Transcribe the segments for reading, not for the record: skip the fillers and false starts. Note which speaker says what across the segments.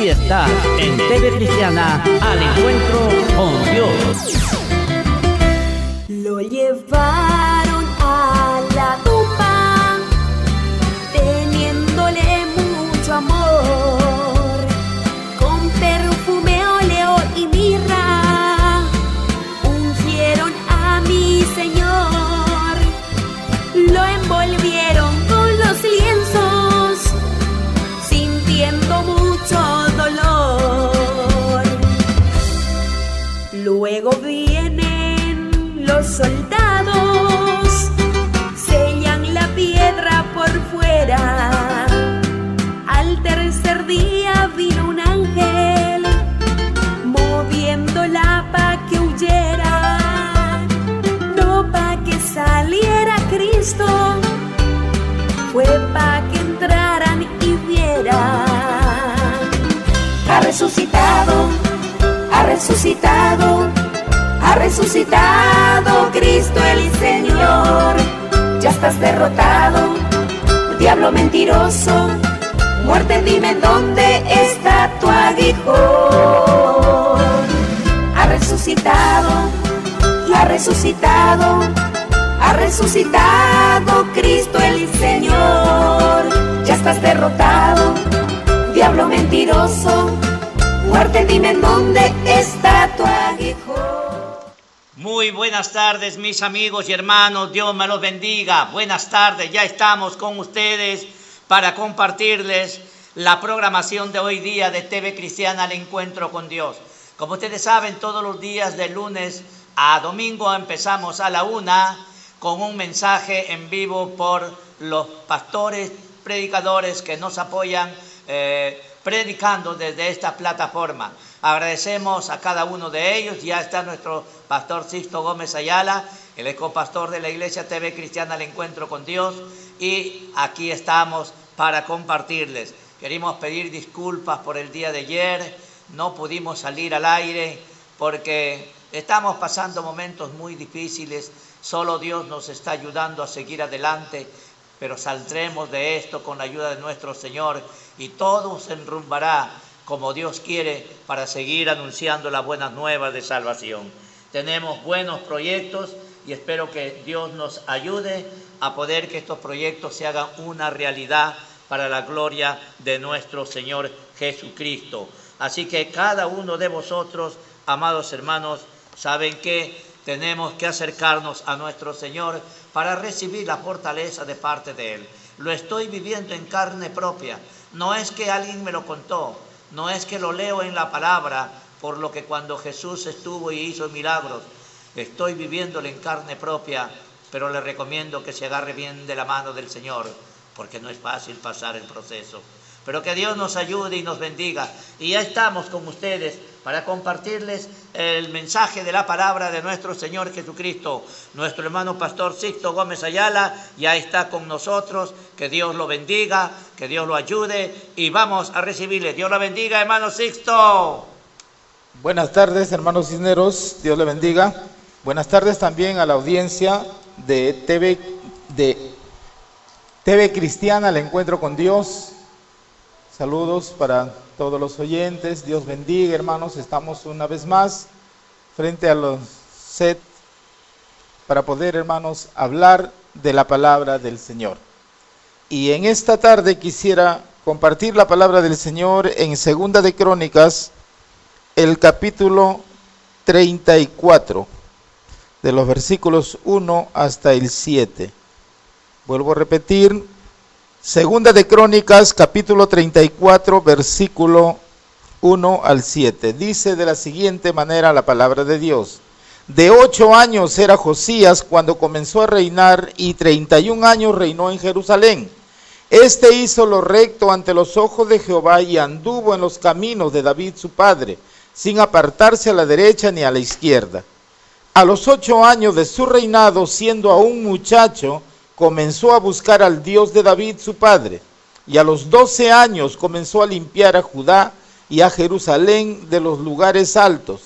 Speaker 1: Aquí está en TV Cristiana al encuentro con Dios.
Speaker 2: Lo llevaron a la tumba, teniéndole mucho amor, con perfume, óleo y mirra, ungieron a mi Señor, lo envolvieron con los lienzos, sintiendo mucho dolor. Luego vienen los soldados, sellan la piedra por fuera. Al tercer día vino un ángel, moviéndola pa' que huyera, no pa' que saliera Cristo, fue pa' que entraran y vieran. Ha resucitado, ha resucitado, ha resucitado Cristo el Señor. Ya estás derrotado, diablo mentiroso, muerte, dime en dónde está tu aguijón. Ha resucitado, ha resucitado, ha resucitado Cristo el Señor. Ya estás derrotado, diablo mentiroso, muerte, dime en dónde está tu aguijón.
Speaker 3: Muy buenas tardes, mis amigos y hermanos, Dios me los bendiga. Buenas tardes, ya estamos con ustedes para compartirles la programación de hoy día de TV Cristiana al encuentro con Dios. Como ustedes saben, todos los días de lunes a domingo empezamos a la 1 con un mensaje en vivo por los pastores, predicadores que nos apoyan predicando desde esta plataforma. Agradecemos a cada uno de ellos. Ya está nuestro pastor Sixto Gómez Ayala, el copastor de la Iglesia TV Cristiana al Encuentro con Dios, y aquí estamos para compartirles. Queremos pedir disculpas por el día de ayer, no pudimos salir al aire porque estamos pasando momentos muy difíciles. Solo Dios nos está ayudando a seguir adelante, pero saldremos de esto con la ayuda de nuestro Señor y todo se enrumbará como Dios quiere para seguir anunciando las buenas nuevas de salvación. Tenemos buenos proyectos y espero que Dios nos ayude a poder que estos proyectos se hagan una realidad para la gloria de nuestro Señor Jesucristo. Así que cada uno de vosotros, amados hermanos, saben que tenemos que acercarnos a nuestro Señor para recibir la fortaleza de parte de Él. Lo estoy viviendo en carne propia. No es que alguien me lo contó, no es que lo leo en la palabra, por lo que cuando Jesús estuvo y hizo milagros, estoy viviéndolo en carne propia, pero le recomiendo que se agarre bien de la mano del Señor, porque no es fácil pasar el proceso. Pero que Dios nos ayude y nos bendiga. Y ya estamos con ustedes para compartirles el mensaje de la palabra de nuestro Señor Jesucristo. Nuestro hermano pastor Sixto Gómez Ayala ya está con nosotros. Que Dios lo bendiga, que Dios lo ayude y vamos a recibirle. Dios lo bendiga, hermano Sixto.
Speaker 4: Buenas tardes, hermanos Cisneros, Dios le bendiga. Buenas tardes también a la audiencia de TV Cristiana, al encuentro con Dios. Saludos para todos los oyentes, Dios bendiga, hermanos. Estamos una vez más frente a los set para poder, hermanos, hablar de la palabra del Señor. Y en esta tarde quisiera compartir la palabra del Señor en Segunda de Crónicas, el capítulo 34, de los versículos 1 hasta el 7. Vuelvo a repetir, Segunda de Crónicas, capítulo 34, versículo 1 al 7. Dice de la siguiente manera la palabra de Dios. De 8 años era Josías cuando comenzó a reinar y 31 años reinó en Jerusalén. Este hizo lo recto ante los ojos de Jehová y anduvo en los caminos de David su padre, sin apartarse a la derecha ni a la izquierda. A los 8 años de su reinado, siendo aún muchacho, comenzó a buscar al Dios de David su padre, y a los 12 años comenzó a limpiar a Judá y a Jerusalén de los lugares altos,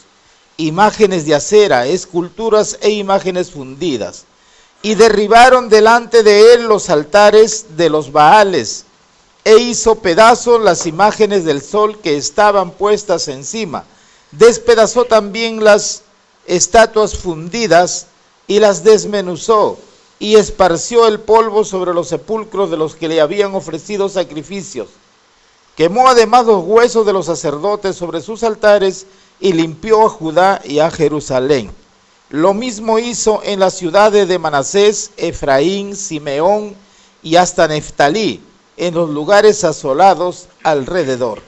Speaker 4: imágenes de acera, esculturas e imágenes fundidas, y derribaron delante de él los altares de los Baales, e hizo pedazos las imágenes del sol que estaban puestas encima. Despedazó también las estatuas fundidas y las desmenuzó, y esparció el polvo sobre los sepulcros de los que le habían ofrecido sacrificios. Quemó además los huesos de los sacerdotes sobre sus altares y limpió a Judá y a Jerusalén. Lo mismo hizo en las ciudades de Manasés, Efraín, Simeón y hasta Neftalí, en los lugares asolados alrededor.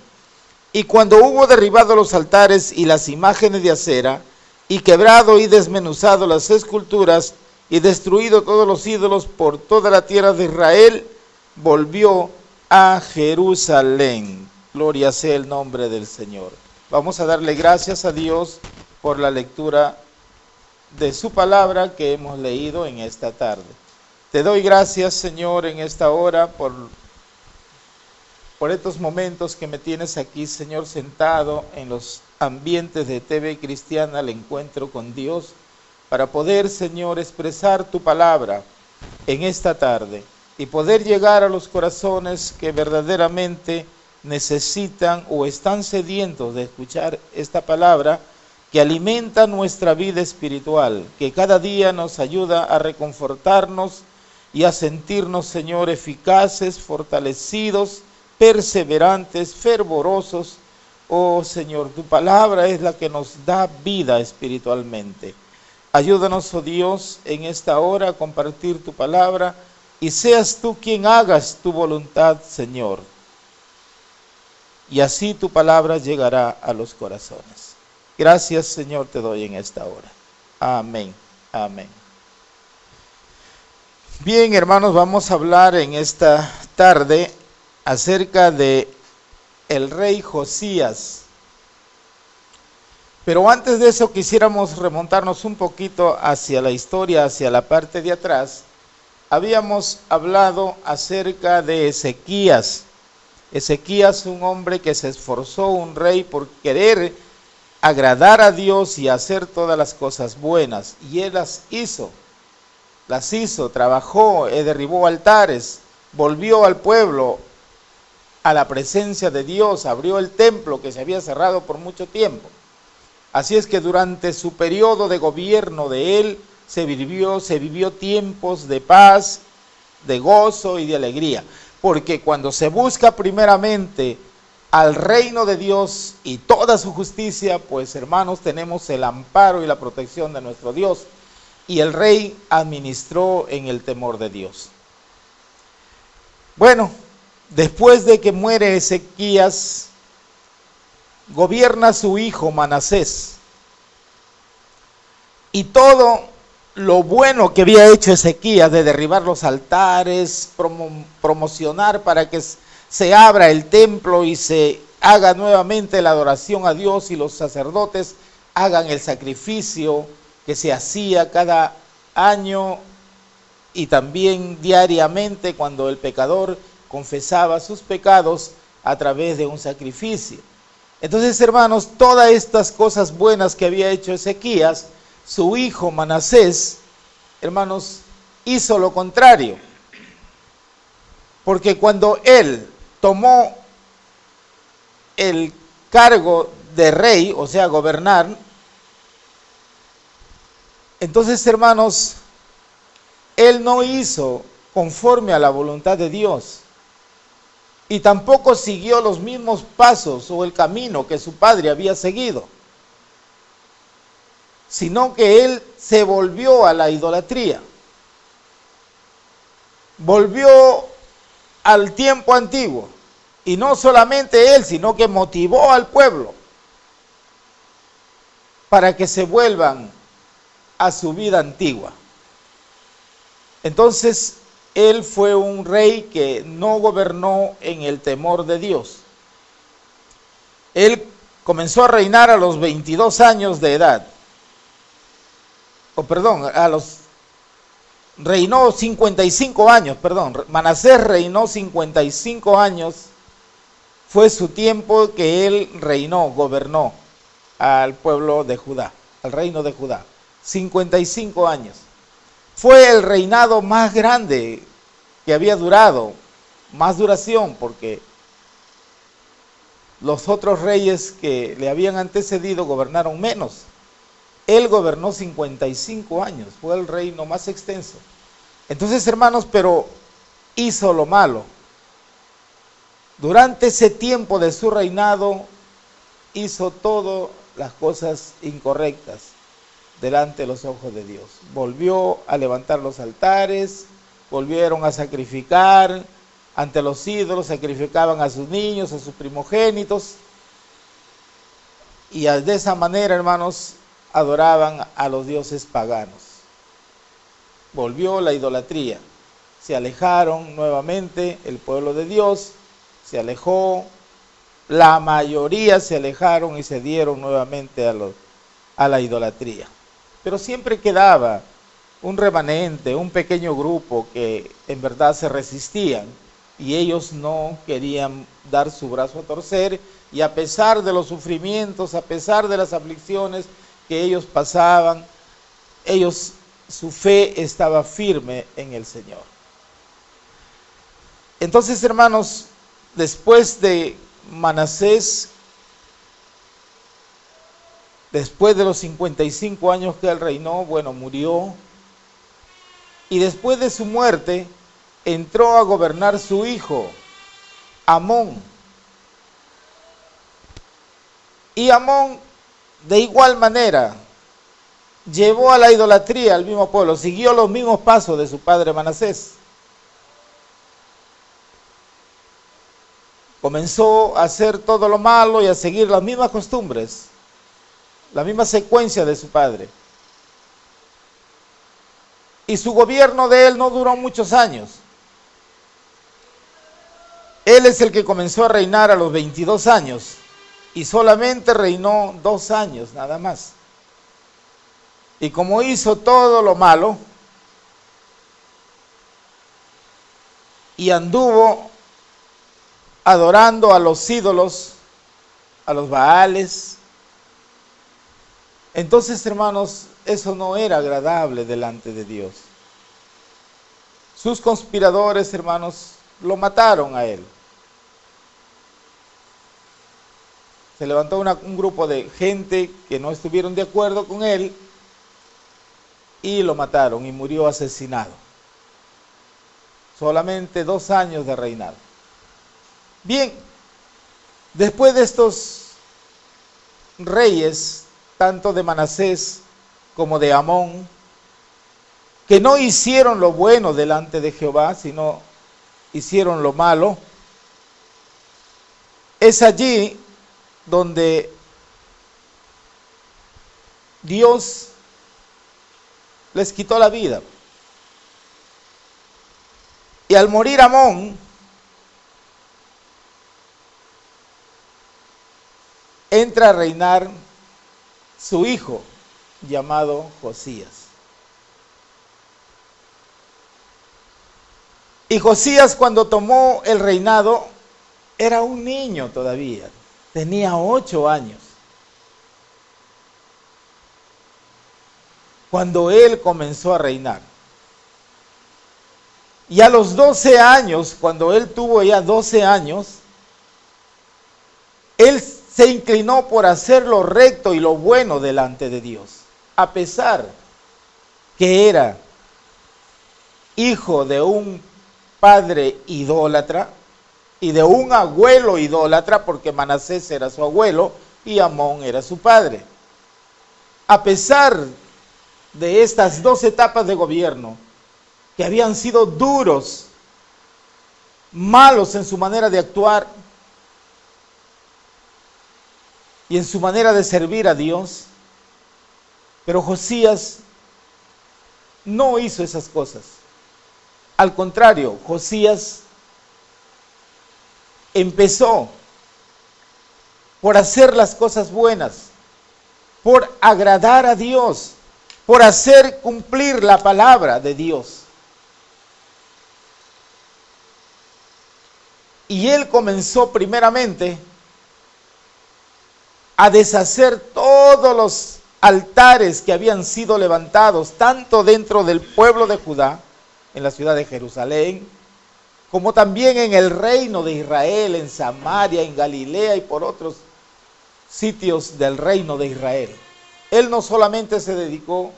Speaker 4: Y cuando hubo derribado los altares y las imágenes de acera, y quebrado y desmenuzado las esculturas, y destruido todos los ídolos por toda la tierra de Israel, volvió a Jerusalén. Gloria sea el nombre del Señor. Vamos a darle gracias a Dios por la lectura de su palabra que hemos leído en esta tarde. Te doy gracias, Señor, en esta hora por estos momentos que me tienes aquí, Señor, sentado en los ambientes de TV Cristiana, al encuentro con Dios, para poder, Señor, expresar tu palabra en esta tarde y poder llegar a los corazones que verdaderamente necesitan o están sedientos de escuchar esta palabra que alimenta nuestra vida espiritual, que cada día nos ayuda a reconfortarnos y a sentirnos, Señor, eficaces, fortalecidos, perseverantes, fervorosos. Oh Señor, tu palabra es la que nos da vida espiritualmente. Ayúdanos, oh Dios, en esta hora a compartir tu palabra y seas tú quien hagas tu voluntad, Señor. Y así tu palabra llegará a los corazones. Gracias, Señor, te doy en esta hora. Amén. Amén. Bien, hermanos, vamos a hablar en esta tarde acerca de el rey Josías. Pero antes de eso quisiéramos remontarnos un poquito hacia la historia, hacia la parte de atrás. Habíamos hablado acerca de Ezequías. Ezequías, un hombre que se esforzó, un rey, por querer agradar a Dios y hacer todas las cosas buenas. Y él las hizo, trabajó, derribó altares, volvió al pueblo a la presencia de Dios, abrió el templo que se había cerrado por mucho tiempo. Así es que durante su periodo de gobierno de él se vivió tiempos de paz, de gozo y de alegría. Porque cuando se busca primeramente al reino de Dios y toda su justicia, pues hermanos, tenemos el amparo y la protección de nuestro Dios. Y el rey administró en el temor de Dios. Bueno, después de que muere Ezequías, gobierna su hijo Manasés. Y todo lo bueno que había hecho Ezequías de derribar los altares, promocionar para que se abra el templo y se haga nuevamente la adoración a Dios y los sacerdotes hagan el sacrificio que se hacía cada año y también diariamente cuando el pecador confesaba sus pecados a través de un sacrificio. Entonces, hermanos, todas estas cosas buenas que había hecho Ezequías, su hijo Manasés, hermanos, hizo lo contrario. Porque cuando él tomó el cargo de rey, o sea, gobernar, entonces, hermanos, él no hizo conforme a la voluntad de Dios. Y tampoco siguió los mismos pasos o el camino que su padre había seguido, sino que él se volvió a la idolatría. Volvió al tiempo antiguo. Y no solamente él, sino que motivó al pueblo para que se vuelvan a su vida antigua. Entonces, él fue un rey que no gobernó en el temor de Dios. Él comenzó a reinar a los 22 años de edad. Reinó 55 años, Manasés reinó 55 años. Fue su tiempo que él reinó, gobernó al pueblo de Judá, al reino de Judá. 55 años. Fue el reinado más grande que había durado, más duración, porque los otros reyes que le habían antecedido gobernaron menos. Él gobernó 55 años, fue el reino más extenso. Entonces, hermanos, pero hizo lo malo. Durante ese tiempo de su reinado, hizo todas las cosas incorrectas delante de los ojos de Dios. Volvió a levantar los altares, volvieron a sacrificar ante los ídolos, sacrificaban a sus niños, a sus primogénitos, y de esa manera, hermanos, adoraban a los dioses paganos. Volvió la idolatría, se alejaron nuevamente el pueblo de Dios, se alejó, la mayoría se alejaron y se dieron nuevamente a la idolatría. Pero siempre quedaba un remanente, un pequeño grupo que en verdad se resistían, y ellos no querían dar su brazo a torcer, y a pesar de los sufrimientos, a pesar de las aflicciones que ellos pasaban, su fe estaba firme en el Señor. Entonces, hermanos, después de Manasés, después de los 55 años que él reinó, murió, y después de su muerte, entró a gobernar su hijo, Amón. Y Amón, de igual manera, llevó a la idolatría al mismo pueblo, siguió los mismos pasos de su padre Manasés. Comenzó a hacer todo lo malo y a seguir las mismas costumbres, la misma secuencia de su padre. Y su gobierno de él no duró muchos años. Él es el que comenzó a reinar a los 22 años y solamente reinó 2 años nada más. Y como hizo todo lo malo y anduvo adorando a los ídolos, a los Baales, entonces, hermanos, eso no era agradable delante de Dios. Sus conspiradores, hermanos, lo mataron a él. Se levantó un grupo de gente que no estuvieron de acuerdo con él y lo mataron y murió asesinado. Solamente 2 años de reinado. Bien, después de estos reyes, tanto de Manasés como de Amón, que no hicieron lo bueno delante de Jehová, sino hicieron lo malo, es allí donde Dios les quitó la vida. Y al morir Amón, entra a reinar su hijo, llamado Josías. Y Josías, cuando tomó el reinado, era un niño todavía, tenía 8 años. Cuando él comenzó a reinar. Y a los 12 años, cuando él tuvo ya 12 años, él se inclinó por hacer lo recto y lo bueno delante de Dios, a pesar que era hijo de un padre idólatra y de un abuelo idólatra, porque Manasés era su abuelo y Amón era su padre. A pesar de estas 2 etapas de gobierno, que habían sido duros, malos en su manera de actuar y en su manera de servir a Dios, pero Josías no hizo esas cosas. Al contrario, Josías empezó por hacer las cosas buenas, por agradar a Dios, por hacer cumplir la palabra de Dios. Y él comenzó primeramente a deshacer todos los altares que habían sido levantados, tanto dentro del pueblo de Judá, en la ciudad de Jerusalén, como también en el reino de Israel, en Samaria, en Galilea y por otros sitios del reino de Israel. Él no solamente se dedicó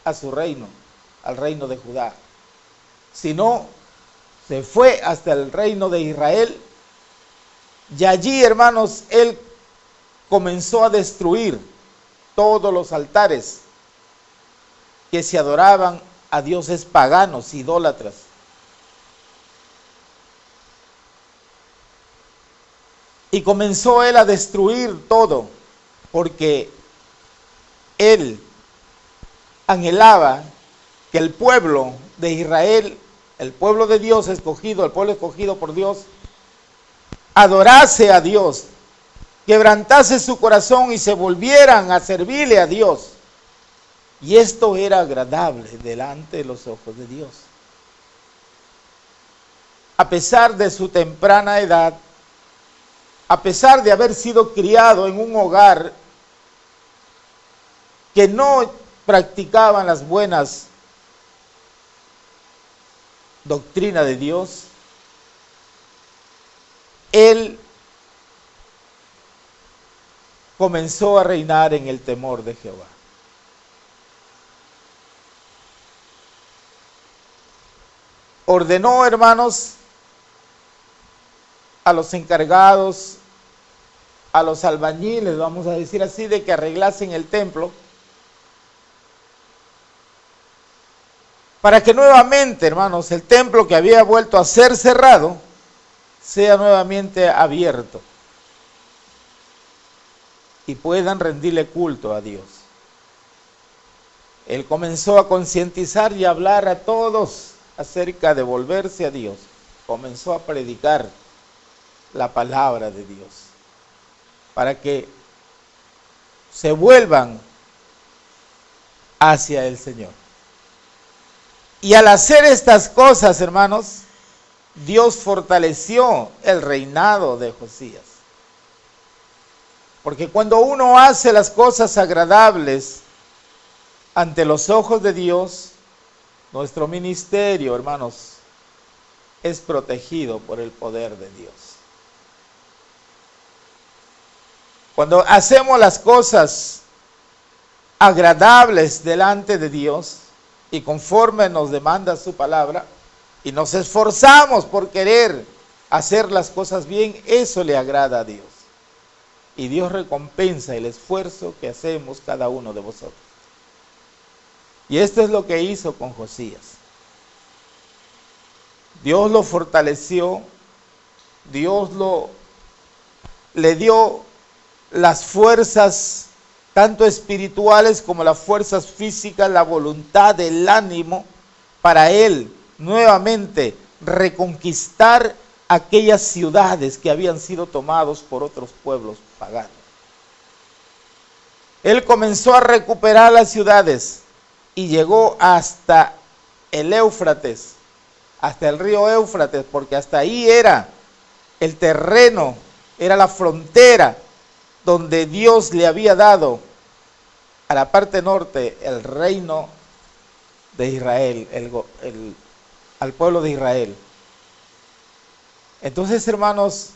Speaker 4: a su reino, al reino de Judá, sino se fue hasta el reino de Israel, y allí, hermanos, él comenzó a destruir todos los altares que se adoraban a dioses paganos, idólatras. Y comenzó él a destruir todo, porque él anhelaba que el pueblo de Israel, el pueblo de Dios escogido, el pueblo escogido por Dios, adorase a Dios, quebrantase su corazón y se volvieran a servirle a Dios. Y esto era agradable delante de los ojos de Dios. A pesar de su temprana edad, a pesar de haber sido criado en un hogar que no practicaban las buenas doctrinas de Dios, él comenzó a reinar en el temor de Jehová. Ordenó, hermanos, a los encargados, a los albañiles, vamos a decir así, de que arreglasen el templo, para que nuevamente, hermanos, el templo que había vuelto a ser cerrado, sea nuevamente abierto y puedan rendirle culto a Dios. Él comenzó a concientizar y a hablar a todos acerca de volverse a Dios. Comenzó a predicar la palabra de Dios para que se vuelvan hacia el Señor. Y al hacer estas cosas, hermanos, Dios fortaleció el reinado de Josías. Porque cuando uno hace las cosas agradables ante los ojos de Dios, nuestro ministerio, hermanos, es protegido por el poder de Dios. Cuando hacemos las cosas agradables delante de Dios y conforme nos demanda su palabra, y nos esforzamos por querer hacer las cosas bien, eso le agrada a Dios. Y Dios recompensa el esfuerzo que hacemos cada uno de vosotros. Y esto es lo que hizo con Josías. Dios lo fortaleció, Dios le dio las fuerzas, tanto espirituales como las fuerzas físicas, la voluntad, el ánimo, para él nuevamente reconquistar aquellas ciudades que habían sido tomados por otros pueblos paganos. Él comenzó a recuperar las ciudades y llegó hasta el Éufrates, hasta el río Éufrates, porque hasta ahí era el terreno, era la frontera donde Dios le había dado a la parte norte el reino de Israel, al pueblo de Israel. Entonces, hermanos,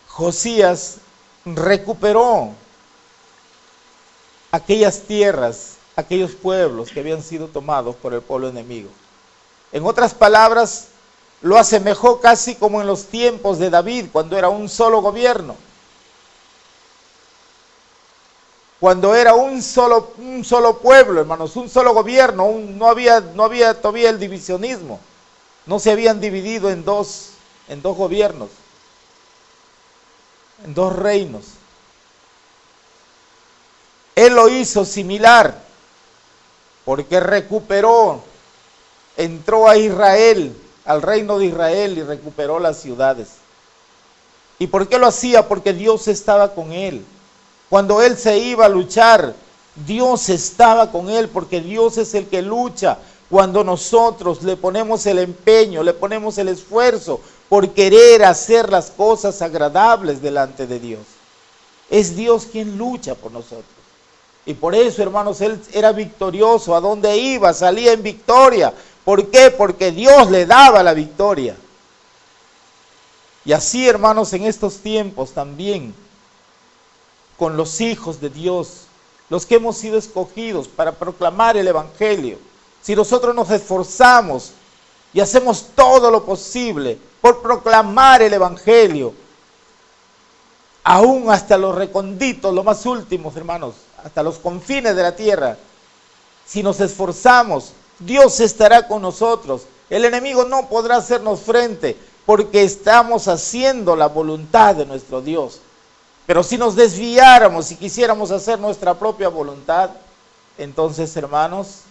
Speaker 4: Josías recuperó aquellas tierras, aquellos pueblos que habían sido tomados por el pueblo enemigo. En otras palabras, lo asemejó casi como en los tiempos de David, cuando era un solo gobierno. Cuando era un solo pueblo, hermanos, un solo gobierno, no había todavía el divisionismo. No se habían dividido en dos gobiernos, en dos reinos. Él lo hizo similar, porque recuperó, entró a Israel, al reino de Israel, y recuperó las ciudades. ¿Y por qué lo hacía? Porque Dios estaba con él. Cuando él se iba a luchar, Dios estaba con él, porque Dios es el que lucha. Cuando nosotros le ponemos el empeño, le ponemos el esfuerzo por querer hacer las cosas agradables delante de Dios. Es Dios quien lucha por nosotros. Y por eso, hermanos, él era victorioso. A donde iba, salía en victoria. ¿Por qué? Porque Dios le daba la victoria. Y así, hermanos, en estos tiempos también, con los hijos de Dios, los que hemos sido escogidos para proclamar el Evangelio, si nosotros nos esforzamos y hacemos todo lo posible por proclamar el Evangelio, aún hasta los recónditos, los más últimos, hermanos, hasta los confines de la tierra, si nos esforzamos, Dios estará con nosotros. El enemigo no podrá hacernos frente porque estamos haciendo la voluntad de nuestro Dios. Pero si nos desviáramos y quisiéramos hacer nuestra propia voluntad, entonces, hermanos,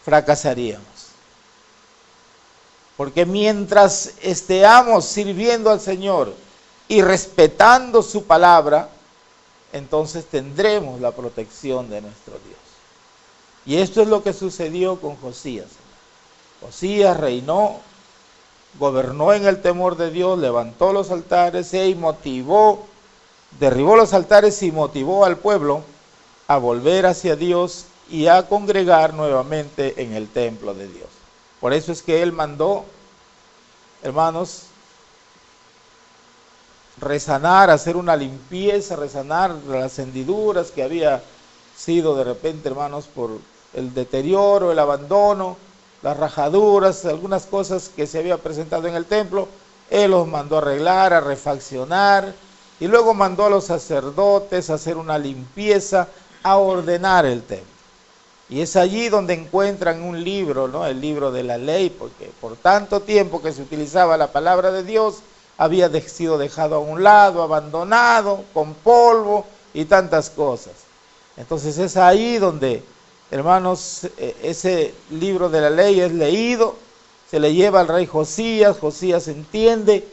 Speaker 4: fracasaríamos. Porque mientras estemos sirviendo al Señor y respetando su palabra, entonces tendremos la protección de nuestro Dios. Y esto es lo que sucedió con Josías. Josías reinó, gobernó en el temor de Dios, levantó los altares derribó los altares y motivó al pueblo a volver hacia Dios y a congregar nuevamente en el templo de Dios. Por eso es que él mandó, hermanos, resanar, hacer una limpieza, resanar las hendiduras que había sido de repente, hermanos, por el deterioro, el abandono, las rajaduras, algunas cosas que se había presentado en el templo. Él los mandó a arreglar, a refaccionar, y luego mandó a los sacerdotes a hacer una limpieza, a ordenar el templo. Y es allí donde encuentran un libro, ¿no? El libro de la ley, porque por tanto tiempo que se utilizaba la palabra de Dios, había sido dejado a un lado, abandonado, con polvo y tantas cosas. Entonces es ahí donde, hermanos, ese libro de la ley es leído, se le lleva al rey Josías. Josías entiende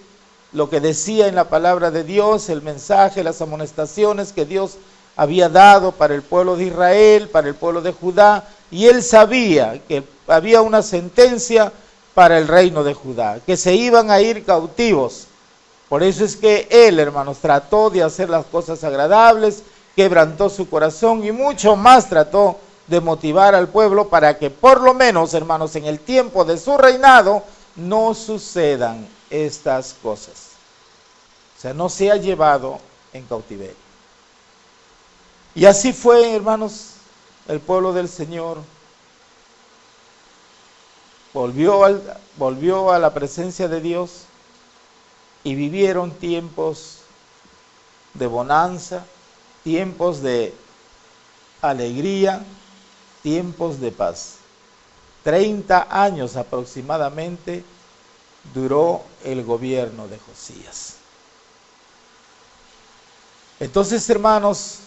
Speaker 4: lo que decía en la palabra de Dios, el mensaje, las amonestaciones que Dios había dado para el pueblo de Israel, para el pueblo de Judá, y él sabía que había una sentencia para el reino de Judá, que se iban a ir cautivos. Por eso es que él, hermanos, trató de hacer las cosas agradables, quebrantó su corazón y mucho más trató de motivar al pueblo para que por lo menos, hermanos, en el tiempo de su reinado no sucedan estas cosas. O sea, no sea llevado en cautiverio. Y así fue, hermanos, el pueblo del Señor volvió a la presencia de Dios y vivieron tiempos de bonanza, tiempos de alegría, tiempos de paz. 30 años aproximadamente duró el gobierno de Josías. Entonces, hermanos,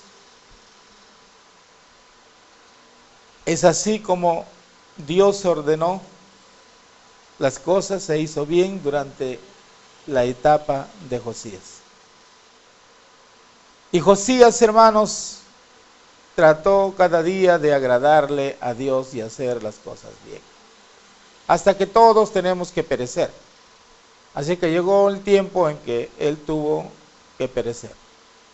Speaker 4: es así como Dios ordenó las cosas, se hizo bien durante la etapa de Josías. Y Josías, hermanos, trató cada día de agradarle a Dios y hacer las cosas bien. Hasta que todos tenemos que perecer. Así que llegó el tiempo en que él tuvo que perecer.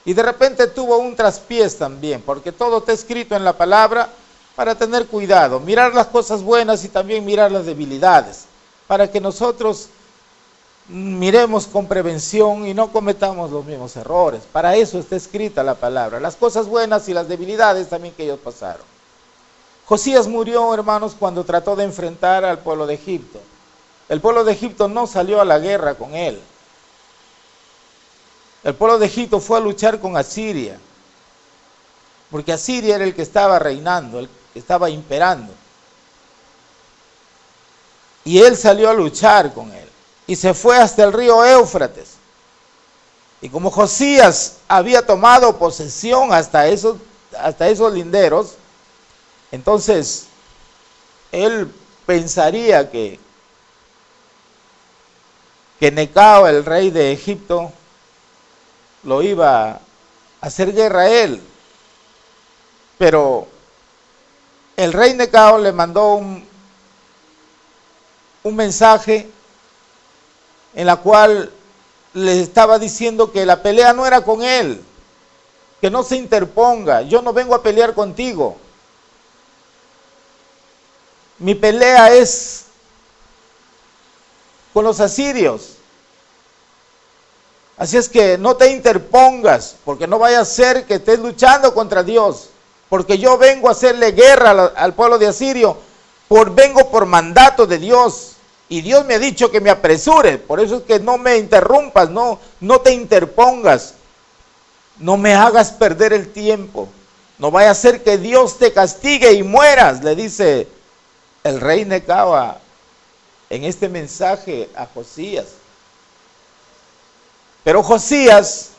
Speaker 4: Y de repente tuvo un traspiés también, porque todo está escrito en la palabra para tener cuidado, mirar las cosas buenas y también mirar las debilidades, para que nosotros miremos con prevención y no cometamos los mismos errores. Para eso está escrita la palabra, las cosas buenas y las debilidades también que ellos pasaron. Josías murió, hermanos, cuando trató de enfrentar al pueblo de Egipto. El pueblo de Egipto no salió a la guerra con él. El pueblo de Egipto fue a luchar con Asiria, porque Asiria era el que estaba reinando, el que estaba imperando. Y él salió a luchar con él. Y se fue hasta el río Éufrates. Y como Josías había tomado posesión hasta esos linderos, entonces él pensaría que Necao, el rey de Egipto, lo iba a hacer guerra a él. Pero el rey Necao le mandó un mensaje en la cual le estaba diciendo que la pelea no era con él, que no se interponga. Yo no vengo a pelear contigo. Mi pelea es con los asirios. Así es que no te interpongas, porque no vaya a ser que estés luchando contra Dios, porque yo vengo a hacerle guerra al pueblo de Asirio, vengo por mandato de Dios, y Dios me ha dicho que me apresure. Por eso es que no me interrumpas, no te interpongas, no me hagas perder el tiempo, no vaya a ser que Dios te castigue y mueras, le dice el rey Necao en este mensaje a Josías. Pero Josías,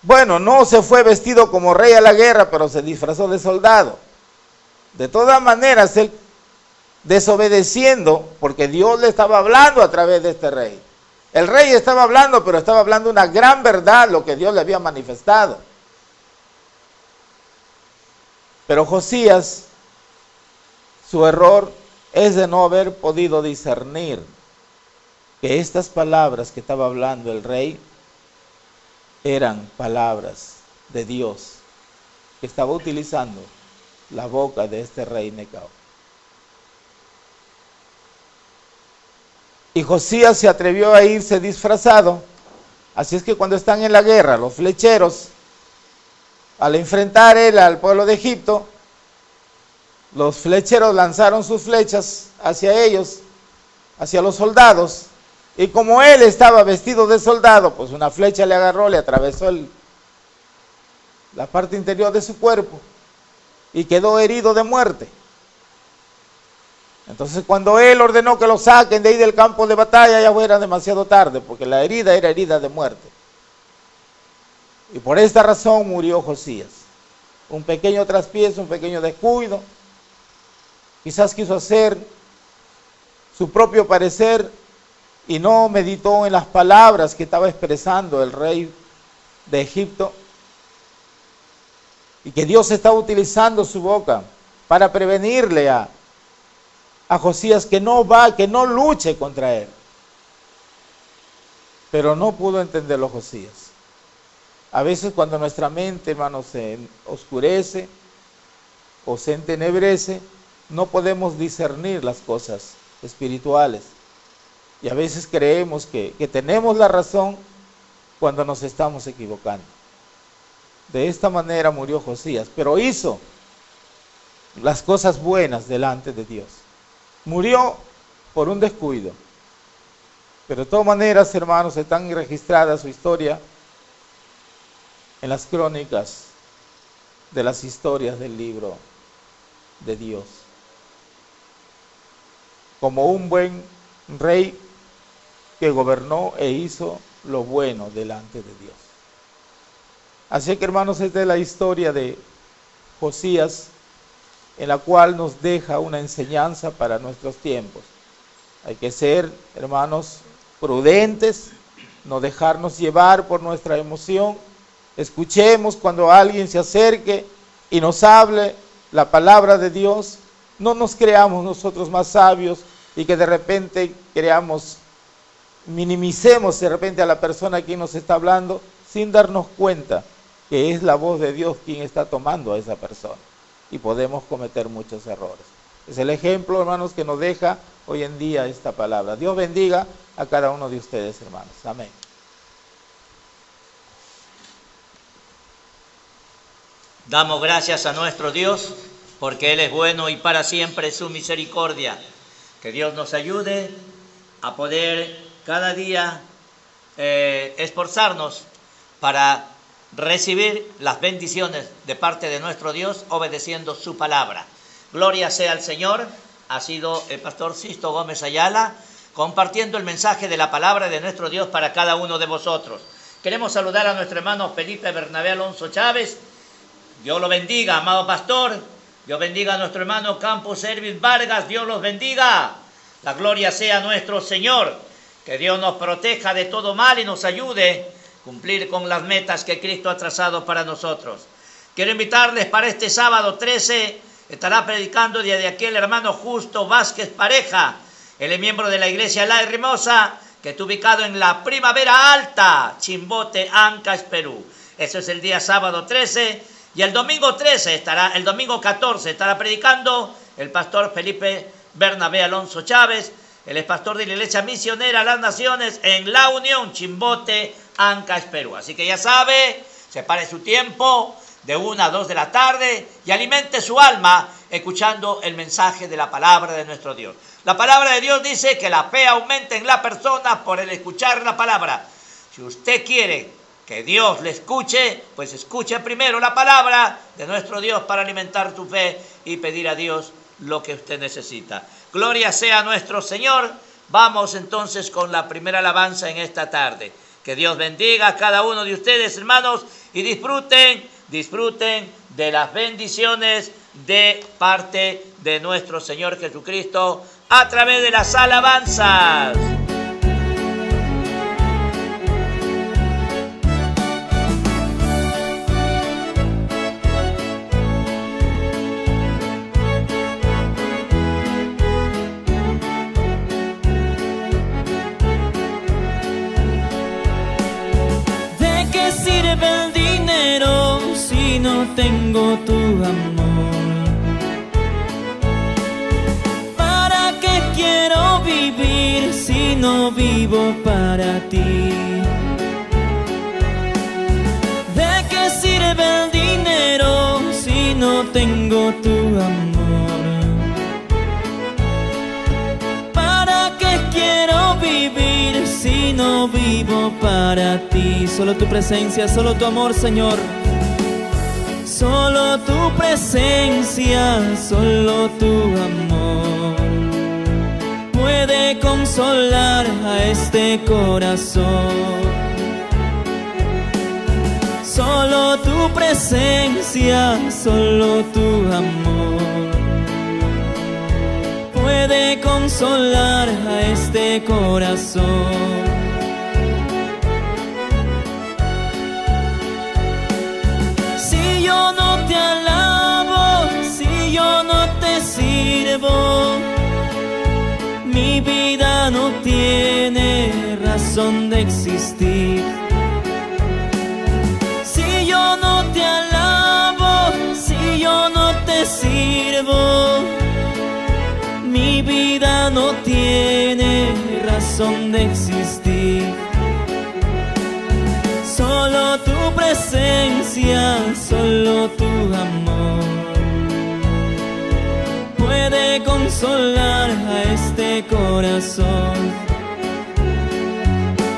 Speaker 4: bueno, no se fue vestido como rey a la guerra, pero se disfrazó de soldado. De todas maneras, él desobedeciendo, porque Dios le estaba hablando a través de este rey. El rey estaba hablando, pero estaba hablando una gran verdad, lo que Dios le había manifestado. Pero Josías, su error es de no haber podido discernir que estas palabras que estaba hablando el rey eran palabras de Dios, que estaba utilizando la boca de este rey Necao. Y Josías se atrevió a irse disfrazado. Así es que cuando están en la guerra, los flecheros, al enfrentar él al pueblo de Egipto, los flecheros lanzaron sus flechas hacia ellos, hacia los soldados, y como él estaba vestido de soldado, pues una flecha le agarró, le atravesó la parte interior de su cuerpo y quedó herido de muerte. Entonces cuando él ordenó que lo saquen de ahí del campo de batalla, ya era demasiado tarde, porque la herida era herida de muerte. Y por esta razón murió Josías. Un pequeño traspiezo, un pequeño descuido. Quizás quiso hacer su propio parecer y no meditó en las palabras que estaba expresando el rey de Egipto, y que Dios estaba utilizando su boca para prevenirle a Josías que no luche contra él. Pero no pudo entenderlo Josías. A veces cuando nuestra mente, hermanos, se oscurece o se entenebrece, no podemos discernir las cosas espirituales. Y a veces creemos que tenemos la razón cuando nos estamos equivocando. De esta manera murió Josías, pero hizo las cosas buenas delante de Dios. Murió por un descuido. Pero de todas maneras, hermanos, están registradas su historia en las crónicas de las historias del libro de Dios. Como un buen rey que gobernó e hizo lo bueno delante de Dios. Así que, hermanos, esta es la historia de Josías, en la cual nos deja una enseñanza para nuestros tiempos. Hay que ser, hermanos, prudentes, no dejarnos llevar por nuestra emoción. Escuchemos cuando alguien se acerque y nos hable la palabra de Dios. No nos creamos nosotros más sabios y que de repente minimicemos de repente a la persona que nos está hablando sin darnos cuenta que es la voz de Dios quien está tomando a esa persona. Y podemos cometer muchos errores. Es el ejemplo, hermanos, que nos deja hoy en día esta palabra. Dios bendiga a cada uno de ustedes, hermanos. Amén.
Speaker 3: Damos gracias a nuestro Dios, porque Él es bueno y para siempre es su misericordia. Que Dios nos ayude a poder cada día esforzarnos para recibir las bendiciones de parte de nuestro Dios, obedeciendo su palabra. Gloria sea al Señor. Ha sido el pastor Sisto Gómez Ayala compartiendo el mensaje de la palabra de nuestro Dios para cada uno de vosotros. Queremos saludar a nuestro hermano Felipe Bernabé Alonso Chávez. Dios lo bendiga, amado pastor. Dios bendiga a nuestro hermano Campos Servil Vargas. Dios los bendiga. La gloria sea a nuestro Señor. Que Dios nos proteja de todo mal y nos ayude a cumplir con las metas que Cristo ha trazado para nosotros. Quiero invitarles para este sábado 13, estará predicando desde aquí el hermano Justo Vázquez Pareja. Él es miembro de la iglesia La Hermosa, que está ubicado en la Primavera Alta, Chimbote, Ancash, Perú. Eso es el día sábado 13. Y el domingo 14 estará predicando el pastor Felipe Bernabé Alonso Chávez. Él es pastor de la Iglesia Misionera a las Naciones en La Unión, Chimbote, Ancash, Perú. Así que ya sabe, separe su tiempo de 1 a 2 de la tarde y alimente su alma escuchando el mensaje de la palabra de nuestro Dios. La palabra de Dios dice que la fe aumenta en la persona por el escuchar la palabra. Si usted quiere que Dios le escuche, pues escuche primero la palabra de nuestro Dios para alimentar tu fe y pedir a Dios lo que usted necesita. Gloria sea a nuestro Señor. Vamos entonces con la primera alabanza en esta tarde. Que Dios bendiga a cada uno de ustedes, hermanos, y disfruten de las bendiciones de parte de nuestro Señor Jesucristo a través de las alabanzas.
Speaker 5: El dinero si no tengo tu amor? ¿Para qué quiero vivir si no vivo para ti? ¿De qué sirve el dinero si no tengo tu amor? ¿Para qué quiero vivir si no vivo para ti? Solo tu presencia, solo tu amor, Señor. Solo tu presencia, solo tu amor puede consolar a este corazón. Solo tu presencia, solo tu amor puede consolar a este corazón. Si yo no te alabo, si yo no te sirvo, mi vida no tiene razón de existir. Si yo no te alabo, si yo no te sirvo, mi vida no tiene razón de existir. Solo tu presencia, solo tu amor puede consolar a este corazón.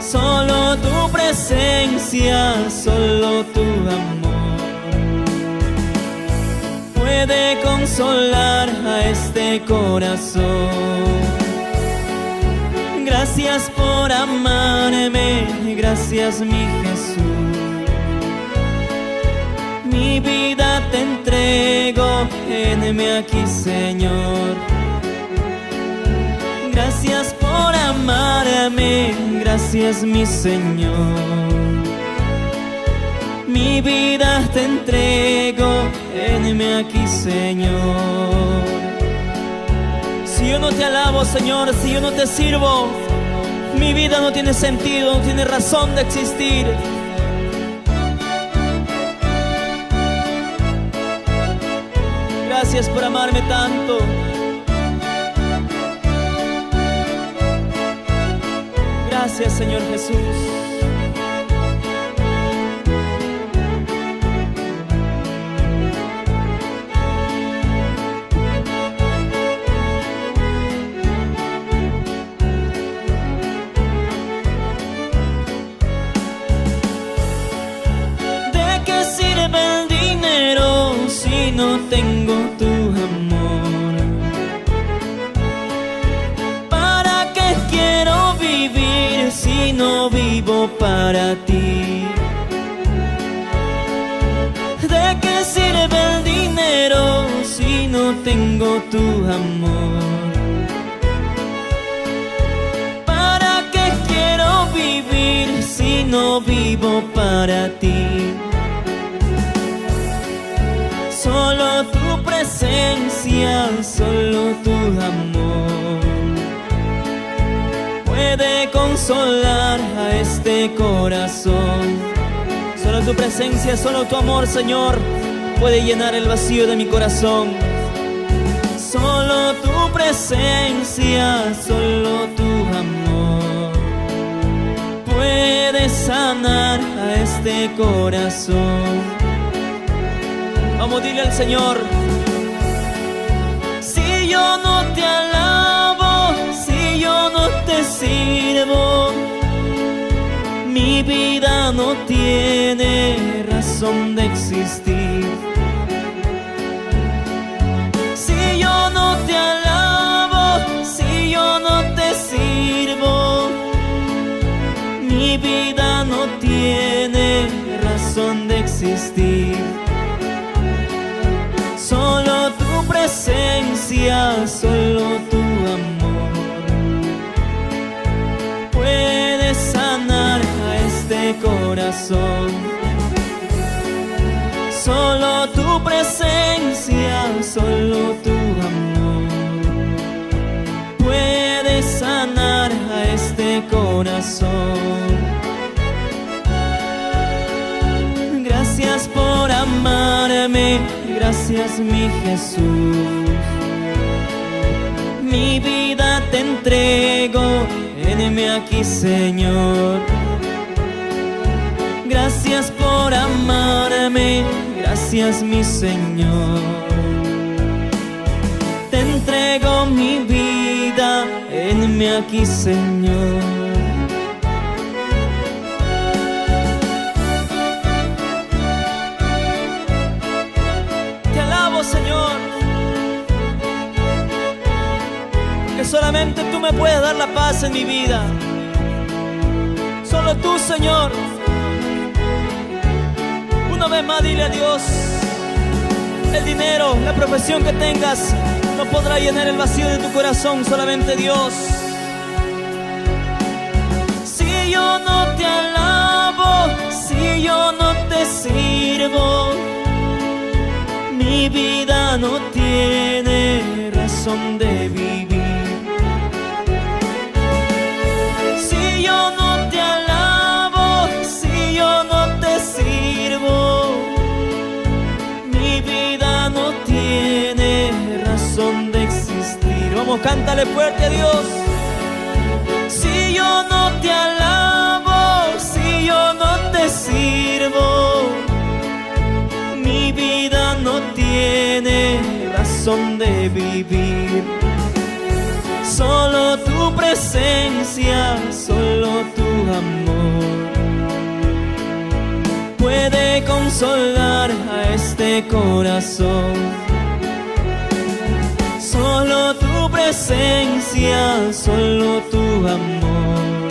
Speaker 5: Solo tu presencia, solo tu amor puede consolar a este corazón. Gracias por amarme, gracias mi Jesús. Mi vida te entrego, venme aquí, Señor. Gracias por amarme, gracias mi Señor. Mi vida te entrego, venme aquí, Señor. Si yo no te alabo, Señor, si yo no te sirvo, mi vida no tiene sentido, no tiene razón de existir. Gracias por amarme tanto. Gracias, Señor Jesús. No tengo tu amor. ¿Para qué quiero vivir si no vivo para ti? ¿De qué sirve el dinero si no tengo tu amor? ¿Para qué quiero vivir si no vivo para ti? Solo tu presencia, solo tu amor puede consolar a este corazón. Solo tu presencia, solo tu amor, Señor, puede llenar el vacío de mi corazón. Solo tu presencia, solo tu amor puede sanar a este corazón. Vamos, dile al Señor: si yo no te alabo, si yo no te sirvo, mi vida no tiene razón de existir. Si yo no te alabo, si yo no te sirvo, mi vida no tiene razón de existir. Solo tu presencia, solo tu amor puede sanar a este corazón. Solo tu presencia, solo tu amor puede sanar a este corazón. Gracias por amarme, gracias mi Jesús. Mi vida te entrego, venme aquí, Señor. Gracias por amarme, gracias mi Señor. Te entrego mi vida, venme aquí, Señor. Te alabo, Señor, que solamente tú me puedes dar la paz en mi vida. Solo tú, Señor. Una vez más dile a Dios: el dinero, la profesión que tengas no podrá llenar el vacío de tu corazón, solamente Dios. Si yo no te alabo, si yo no te sirvo, mi vida no tiene razón de vivir. Si yo no te alabo, si yo no te sirvo, mi vida no tiene razón de existir. Vamos, cántale fuerte a Dios. Si yo no te alabo, si yo no te sirvo, mi vida no tiene razón de vivir. Solo tu presencia, solo tu amor puede consolar a este corazón. Solo tu presencia, solo tu amor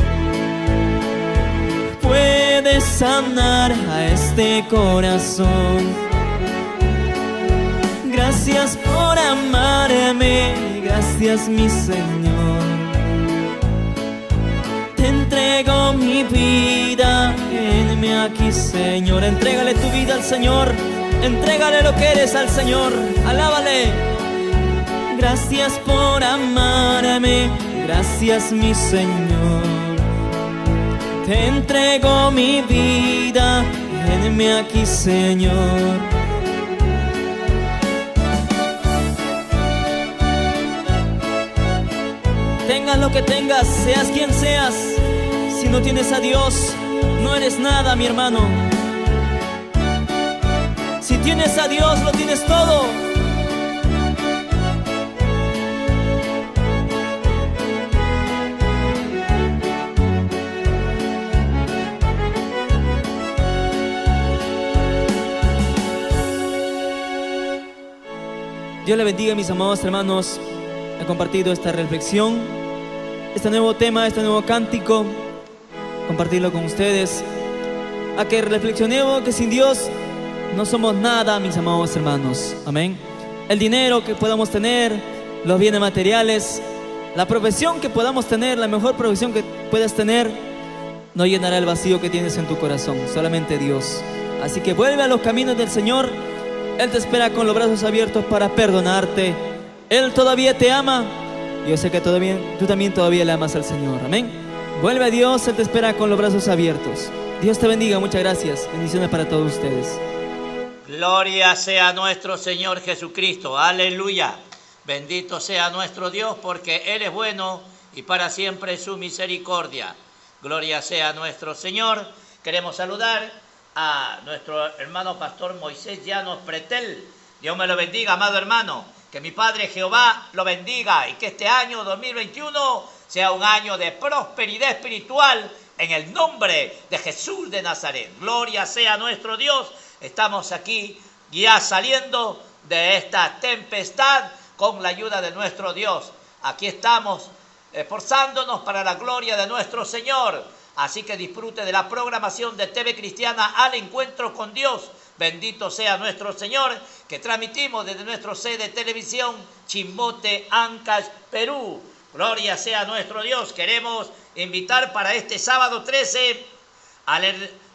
Speaker 5: puede sanar a este corazón. Gracias por amarme, gracias mi Señor. Te entrego mi vida, venme aquí, Señor. Entrégale tu vida al Señor, entrégale lo que eres al Señor, alábale. Gracias por amarme, gracias mi Señor. Te entrego mi vida, venme aquí, Señor. Tengas lo que tengas, seas quien seas, si no tienes a Dios, no eres nada, mi hermano. Si tienes a Dios, lo tienes todo. Dios le bendiga, mis amados hermanos. He compartido esta reflexión, este nuevo tema, este nuevo cántico, compartirlo con ustedes, a que reflexionemos que sin Dios no somos nada, mis amados hermanos. Amén. El dinero que podamos tener, los bienes materiales, la profesión que podamos tener, la mejor profesión que puedas tener, no llenará el vacío que tienes en tu corazón, solamente Dios. Así que vuelve a los caminos del Señor. Él te espera con los brazos abiertos para perdonarte. Él todavía te ama. Yo sé que tú también todavía le amas al Señor. Amén. Vuelve a Dios, Él te espera con los brazos abiertos. Dios te bendiga, muchas gracias. Bendiciones para todos ustedes.
Speaker 3: Gloria sea nuestro Señor Jesucristo. Aleluya. Bendito sea nuestro Dios, porque Él es bueno y para siempre es su misericordia. Gloria sea nuestro Señor. Queremos saludar a nuestro hermano pastor Moisés Llanos Pretel. Dios me lo bendiga, amado hermano. Que mi Padre Jehová lo bendiga y que este año 2021 sea un año de prosperidad espiritual en el nombre de Jesús de Nazaret. Gloria sea nuestro Dios. Estamos aquí ya saliendo de esta tempestad con la ayuda de nuestro Dios. Aquí estamos esforzándonos para la gloria de nuestro Señor. Así que disfrute de la programación de TV Cristiana Al Encuentro con Dios. Bendito sea nuestro Señor, que transmitimos desde nuestro sede de televisión Chimbote, Ancash, Perú. Gloria sea nuestro Dios. Queremos invitar para este sábado 13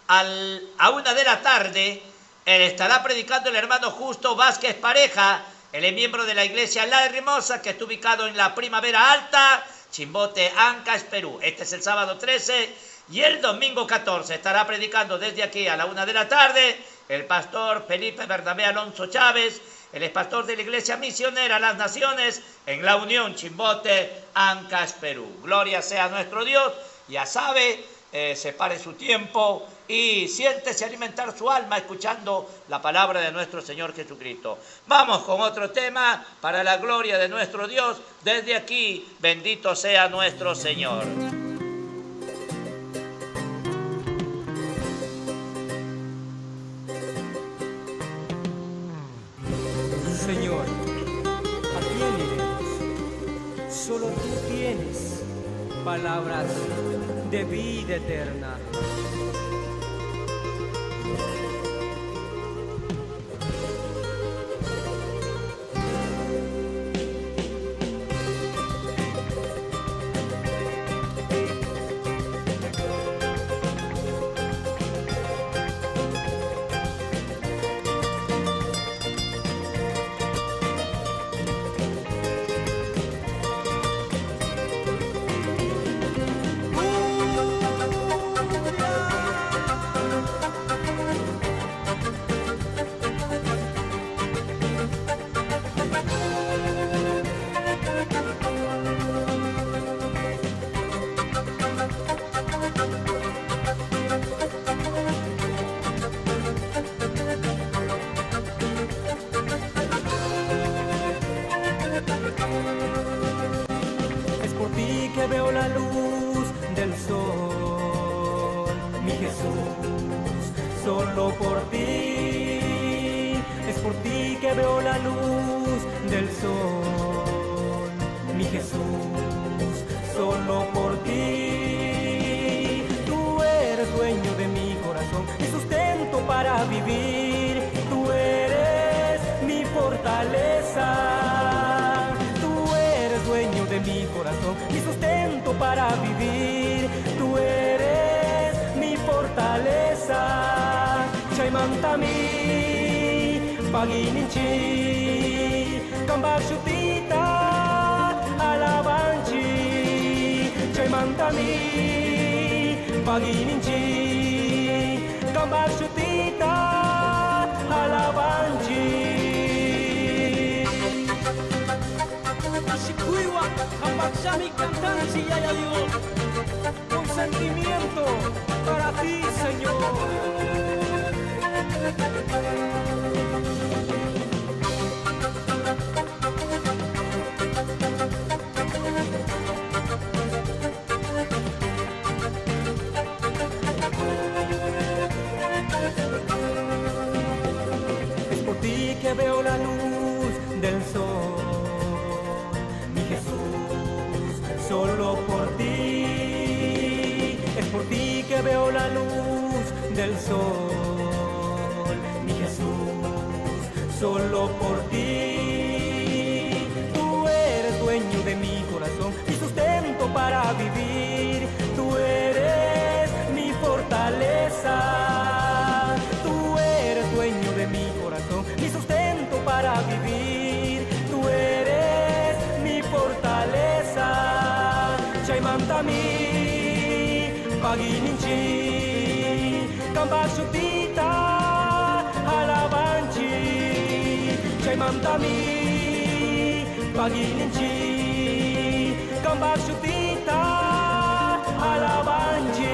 Speaker 3: a 1 de la tarde. Él estará predicando el hermano Justo Vázquez Pareja. Él es miembro de la iglesia La Hermosa, que está ubicado en la Primavera Alta, Chimbote, Ancash, Perú. Este es el sábado 13. Y el domingo 14 estará predicando desde aquí a la 1 de la tarde el pastor Felipe Bernabé Alonso Chávez. Él es pastor de la Iglesia Misionera Las Naciones en La Unión, Chimbote, Ancash, Perú. Gloria sea nuestro Dios. Ya sabe, separe su tiempo y siéntese a alimentar su alma escuchando la palabra de nuestro Señor Jesucristo. Vamos con otro tema para la gloria de nuestro Dios. Desde aquí, bendito sea nuestro Señor.
Speaker 6: Señor, ¿a quién iremos? Solo tú tienes palabras de vida eterna. Veo la luz del sol, mi Jesús, solo por ti. Es por ti que veo la luz del sol, mi Jesús, solo por ti. Tú eres dueño de mi corazón, mi sustento para vivir. Tú eres mi fortaleza. Tú eres dueño de mi corazón, mi sustento para vivir. Tú eres mi fortaleza. Chaimantami, pagininchi, kambashutita, alabanchi. Chaimantami, pagininchi, kambashutita, alabanchi. Shikuiwa, Kambachami, cantanchi, yaya Dios, con sentimiento para ti, Señor. Es por ti que veo la luz del sol, mi Jesús, solo por ti. Es por ti que veo la luz del sol, mi Jesús, solo por ti. Tú eres dueño de mi corazón, mi sustento para vivir. Tú eres mi fortaleza. Tú eres dueño de mi corazón, mi sustento para vivir. Tú eres mi fortaleza. Chaimantami, pagininchi, Kambal sutita halabanci Cai mantami pagininci Kambal sutita halabanci